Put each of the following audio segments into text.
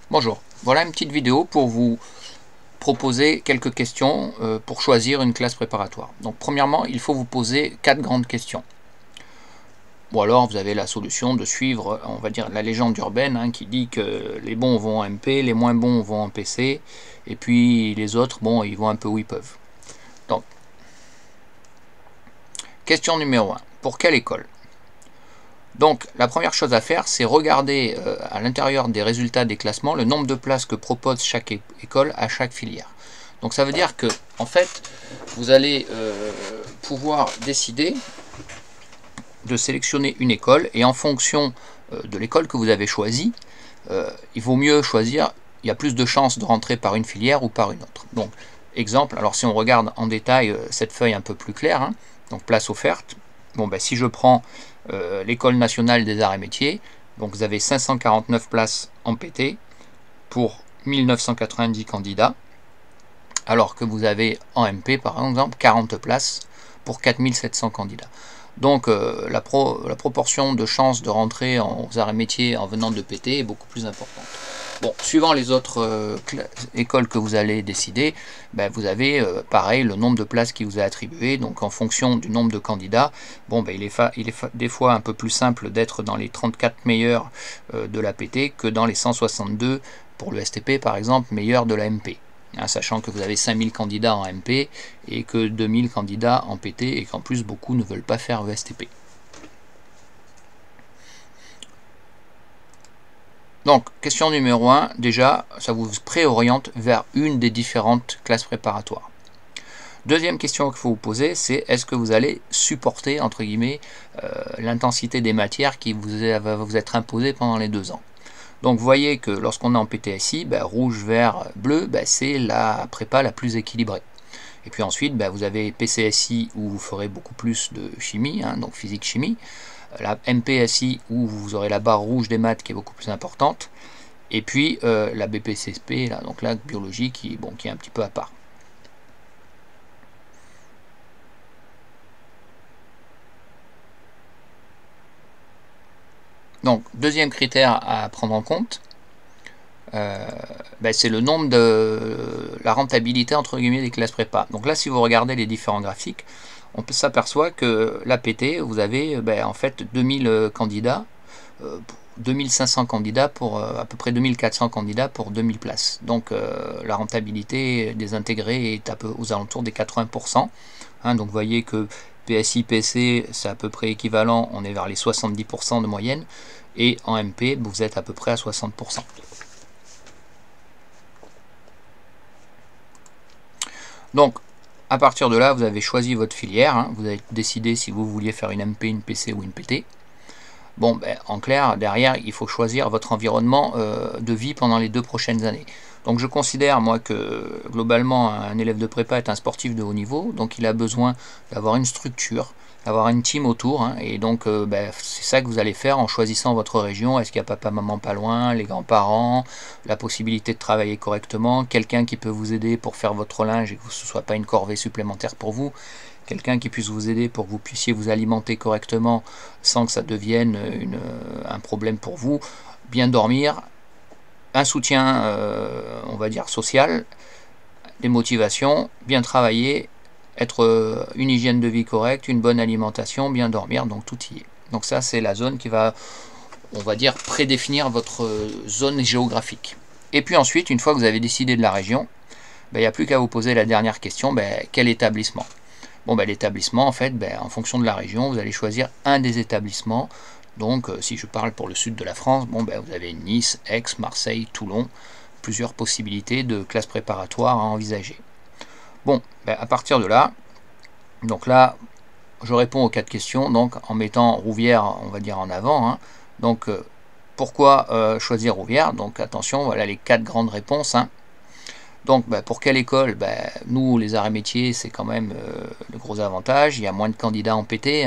Bonjour, voilà une petite vidéo pour vous proposer quelques questions pour choisir une classe préparatoire. Donc premièrement, il faut vous poser 4 grandes questions. Ou alors vous avez la solution de suivre, on va dire, la légende urbaine qui dit que les bons vont en MP, les moins bons vont en PC, et puis les autres, bon, ils vont un peu où ils peuvent. Donc, question numéro 1. Pour quelle école? Donc la première chose à faire, c'est regarder à l'intérieur des résultats des classements le nombre de places que propose chaque école à chaque filière. Donc ça veut dire que en fait, vous allez pouvoir décider de sélectionner une école et en fonction de l'école que vous avez choisie, il vaut mieux choisir, il y a plus de chances de rentrer par une filière ou par une autre. Donc exemple, alors si on regarde en détail cette feuille un peu plus claire, donc place offerte, bon ben si je prends l'École nationale des arts et métiers, donc vous avez 549 places en PT pour 1990 candidats, alors que vous avez en MP par exemple 40 places pour 4700 candidats. Donc la proportion de chances de rentrer aux arts et métiers en venant de PT est beaucoup plus importante. Bon, suivant les autres écoles que vous allez décider, ben, vous avez pareil le nombre de places qui vous est attribué. Donc en fonction du nombre de candidats, bon, ben, il est des fois un peu plus simple d'être dans les 34 meilleurs de la PT que dans les 162 pour le STP par exemple, meilleurs de la MP. Sachant que vous avez 5000 candidats en MP et que 2000 candidats en PT et qu'en plus beaucoup ne veulent pas faire ESTP. Donc, question numéro 1, déjà, ça vous préoriente vers une des différentes classes préparatoires. Deuxième question qu'il faut vous poser, c'est est-ce que vous allez supporter, entre guillemets, l'intensité des matières qui va vous être imposée pendant les 2 ans. Donc vous voyez que lorsqu'on est en PTSI, ben, rouge, vert, bleu, ben, c'est la prépa la plus équilibrée. Et puis ensuite, ben, vous avez PCSI où vous ferez beaucoup plus de chimie, donc physique-chimie. La MPSI où vous aurez la barre rouge des maths qui est beaucoup plus importante. Et puis la BPCSP, là, donc là, biologie qui est un petit peu à part. Donc, deuxième critère à prendre en compte, ben c'est le nombre de la rentabilité entre guillemets des classes prépa. Donc là, si vous regardez les différents graphiques, on s'aperçoit que la PT, vous avez en fait 2000 candidats, 2500 candidats pour à peu près 2400 candidats pour 2000 places. Donc la rentabilité des intégrés est un peu aux alentours des 80%. Donc vous voyez que PSI, PC, c'est à peu près équivalent, on est vers les 70% de moyenne, et en MP, vous êtes à peu près à 60%. Donc, à partir de là, vous avez choisi votre filière, vous avez décidé si vous vouliez faire une MP, une PC ou une PT. Bon, ben, en clair, derrière, il faut choisir votre environnement de vie pendant les 2 prochaines années. Donc je considère, moi, que globalement, un élève de prépa est un sportif de haut niveau, donc il a besoin d'avoir une structure, d'avoir une team autour, et donc ben, c'est ça que vous allez faire en choisissant votre région. Est-ce qu'il y a papa, maman pas loin, les grands-parents, la possibilité de travailler correctement, quelqu'un qui peut vous aider pour faire votre linge et que ce ne soit pas une corvée supplémentaire pour vous, quelqu'un qui puisse vous aider pour que vous puissiez vous alimenter correctement sans que ça devienne un problème pour vous, bien dormir, un soutien, on va dire, social, des motivations, bien travailler, être une hygiène de vie correcte, une bonne alimentation, bien dormir, donc tout y est. Donc ça, c'est la zone qui va, on va dire, prédéfinir votre zone géographique. Et puis ensuite, une fois que vous avez décidé de la région, il n'y a plus qu'à vous poser la dernière question, quel établissement? Bon, l'établissement, en fait, en fonction de la région, vous allez choisir un des établissements. Donc, si je parle pour le sud de la France, bon, vous avez Nice, Aix, Marseille, Toulon, plusieurs possibilités de classes préparatoires à envisager. Bon, à partir de là, donc là, je réponds aux 4 questions, donc en mettant Rouvière, on va dire, en avant. Donc, pourquoi choisir Rouvière? Donc, attention, voilà les 4 grandes réponses. Donc, pour quelle école? Nous, les arts et métiers, c'est quand même le gros avantage. Il y a moins de candidats en PT,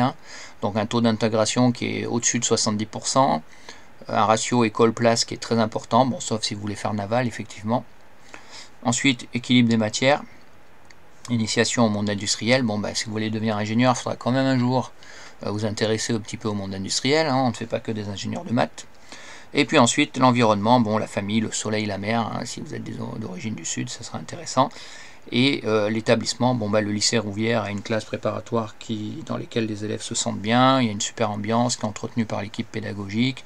donc un taux d'intégration qui est au-dessus de 70%, un ratio école-place qui est très important, bon, sauf si vous voulez faire naval, effectivement. Ensuite, équilibre des matières, initiation au monde industriel. Bon, si vous voulez devenir ingénieur, il faudra quand même un jour vous intéresser un petit peu au monde industriel, on ne fait pas que des ingénieurs de maths. Et puis ensuite, l'environnement, bon, la famille, le soleil, la mer, hein, si vous êtes d'origine du Sud, ça sera intéressant. Et l'établissement, bon, bah, le lycée Rouvière a une classe préparatoire dans lesquelles les élèves se sentent bien, il y a une super ambiance qui est entretenue par l'équipe pédagogique,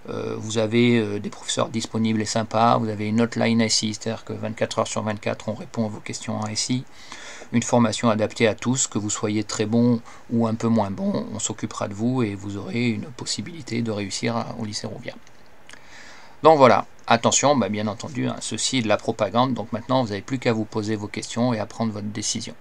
vous avez des professeurs disponibles et sympas, vous avez une hotline SI, c'est-à-dire que 24 heures sur 24 on répond à vos questions en SI, une formation adaptée à tous, que vous soyez très bon ou un peu moins bon, on s'occupera de vous et vous aurez une possibilité de réussir au lycée Rouvière. Donc voilà, attention, bien entendu, hein, ceci est de la propagande, donc maintenant vous n'avez plus qu'à vous poser vos questions et à prendre votre décision.